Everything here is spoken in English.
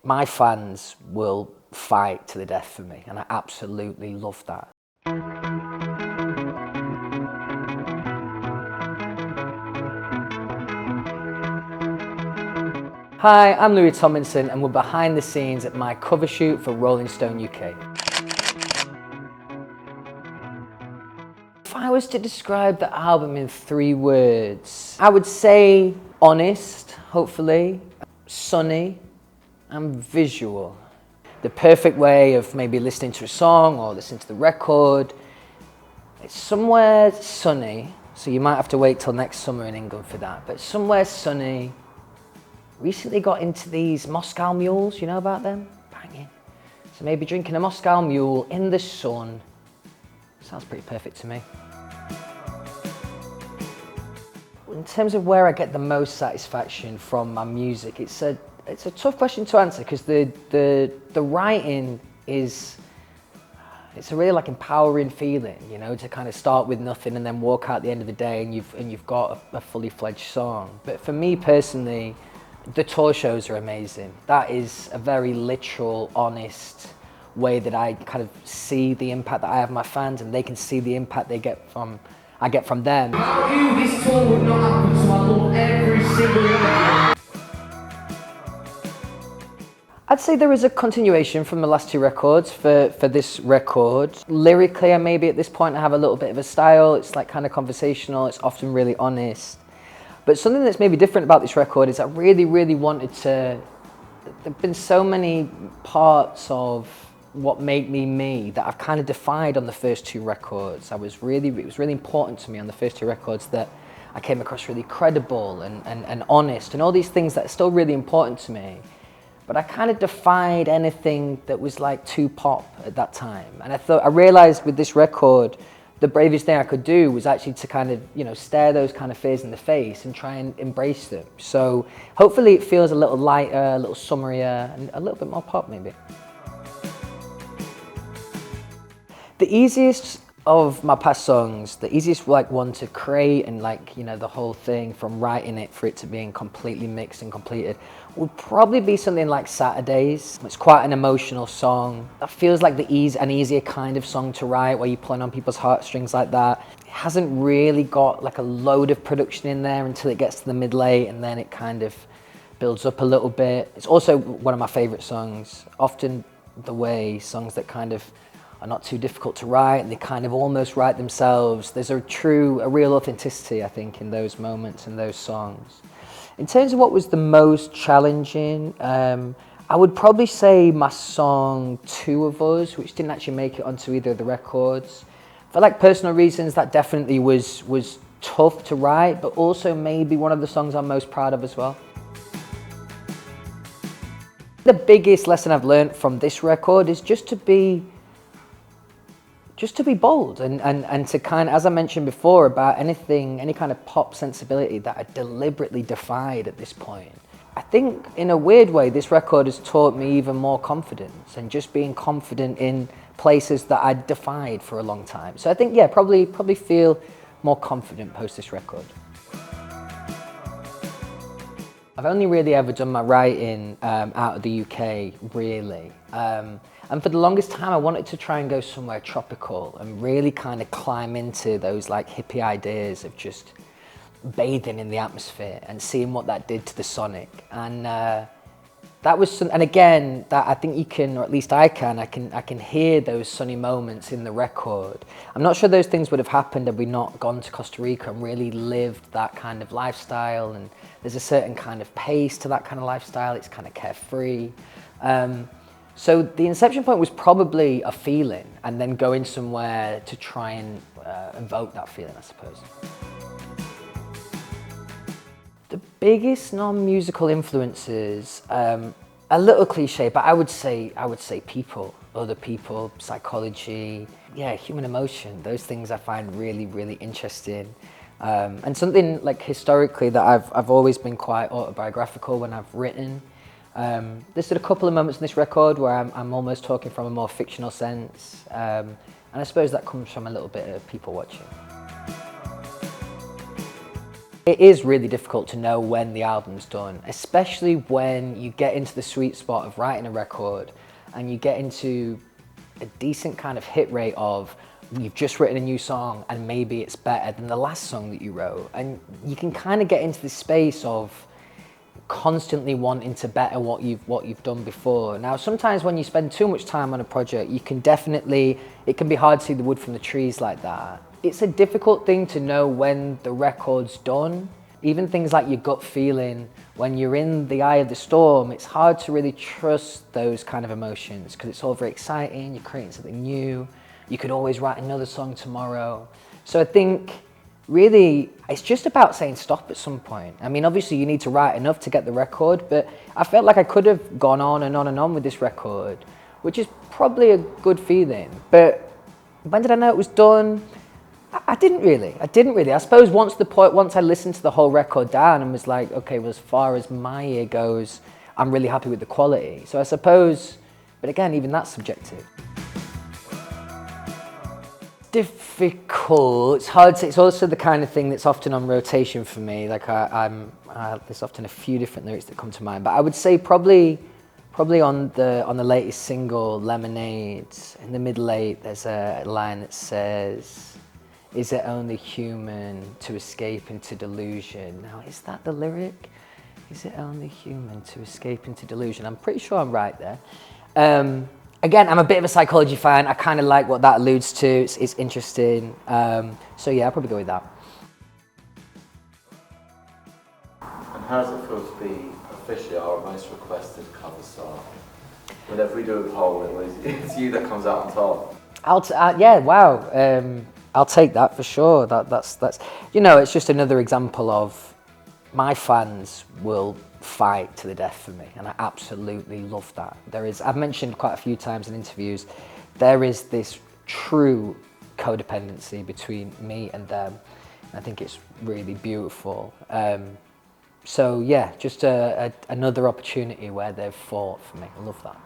My fans will fight to the death for me, and I absolutely love that. Hi, I'm Tomlinson, and we're behind the scenes at my cover shoot for Rolling Stone UK. If I was to describe the album in 3 words, I would say honest, hopefully, sunny, and visual. The perfect way of maybe listening to a song or listening to the record. It's somewhere sunny, so you might have to wait till next summer in England for that, but somewhere sunny. Recently got into these Moscow mules, you know about them? Banging. So maybe drinking a Moscow mule in the sun. Sounds pretty perfect to me. In terms of where I get the most satisfaction from my music, it's a tough question to answer, because the writing is, it's a really like empowering feeling, you know, to kind of start with nothing and then walk out at the end of the day and you've got a fully fledged song. But for me personally, the tour shows are amazing. That is a very literal, honest way that I kind of see the impact that I have on my fans, and they can see the impact I get from them. Without you, this tour would not happen, so I love every single one of you. I'd say there is a continuation from the last 2 records for this record. Lyrically, and maybe at this point I have a little bit of a style. It's like kind of conversational, it's often really honest. But something that's maybe different about this record is I really, really wanted to, there've been so many parts of what made me me that I've kind of defied on the first 2 records. It was really important to me on the first 2 records that I came across really credible and honest and all these things that are still really important to me. But I kind of defied anything that was like too pop at that time. And I realized with this record, the bravest thing I could do was actually to kind of, you know, stare those kind of fears in the face and try and embrace them. So hopefully it feels a little lighter, a little summarier, and a little bit more pop maybe. The easiest of my past songs, the easiest like one to create and like, you know, the whole thing from writing it for it to being completely mixed and completed would probably be something like Saturdays. It's quite an emotional song. That feels like an easier kind of song to write, where you're pulling on people's heartstrings like that. It hasn't really got like a load of production in there until it gets to the mid-late, and then it kind of builds up a little bit. It's also one of my favorite songs. Often the way songs that kind of are not too difficult to write, and they kind of almost write themselves. There's a real authenticity, I think, in those moments and those songs. In terms of what was the most challenging, I would probably say my song 2 of Us, which didn't actually make it onto either of the records. For like personal reasons, that definitely was tough to write, but also maybe one of the songs I'm most proud of as well. The biggest lesson I've learned from this record is just to be bold and to kind of, as I mentioned before, about anything, any kind of pop sensibility that I deliberately defied at this point. I think in a weird way, this record has taught me even more confidence, and just being confident in places that I defied for a long time. So I think, yeah, probably feel more confident post this record. I've only really ever done my writing out of the UK, really. And for the longest time, I wanted to try and go somewhere tropical and really kind of climb into those like hippie ideas of just bathing in the atmosphere and seeing what that did to the sonic. And that was, and again, that I think you can, or at least I can hear those sunny moments in the record. I'm not sure those things would have happened had we not gone to Costa Rica and really lived that kind of lifestyle. And there's a certain kind of pace to that kind of lifestyle. It's kind of carefree. So the inception point was probably a feeling, and then going somewhere to try and evoke that feeling, I suppose. The biggest non-musical influences, a little cliche, but I would say people, other people, psychology, yeah, human emotion. Those things I find really, really interesting. And something like historically that I've always been quite autobiographical when I've written. There's a couple of moments in this record where I'm almost talking from a more fictional sense, and I suppose that comes from a little bit of people watching. It is really difficult to know when the album's done, especially when you get into the sweet spot of writing a record and you get into a decent kind of hit rate of you've just written a new song and maybe it's better than the last song that you wrote. And you can kind of get into this space of constantly wanting to better what you've done before. Now, sometimes when you spend too much time on a project, it can be hard to see the wood from the trees like that. It's a difficult thing to know when the record's done. Even things like your gut feeling, when you're in the eye of the storm, it's hard to really trust those kind of emotions because it's all very exciting, you're creating something new, you could always write another song tomorrow. So I think really it's just about saying stop at some point. I mean, obviously you need to write enough to get the record, but I felt like I could have gone on and on and on with this record, which is probably a good feeling. But when did I know it was done? I didn't really. I suppose once I listened to the whole record down and was like, okay, well, as far as my ear goes, I'm really happy with the quality. So I suppose, but again, even that's subjective. Difficult. It's hard to. It's also the kind of thing that's often on rotation for me. Like there's often a few different lyrics that come to mind, but I would say probably on the latest single, Lemonade, in the middle eight, there's a line that says, "Is it only human to escape into delusion?" Now, is that the lyric? Is it only human to escape into delusion? I'm pretty sure I'm right there. Again, I'm a bit of a psychology fan. I kind of like what that alludes to. It's interesting. So yeah, I'll probably go with that. And how does it feel to be officially our most requested cover song? Whenever we do a poll, it's you that comes out on top. Yeah, wow. I'll take that for sure. That's it's just another example of my fans will fight to the death for me, and I absolutely love that. I've mentioned quite a few times in interviews, there is this true codependency between me and them. I think it's really beautiful. So yeah, just another opportunity where they've fought for me. I love that.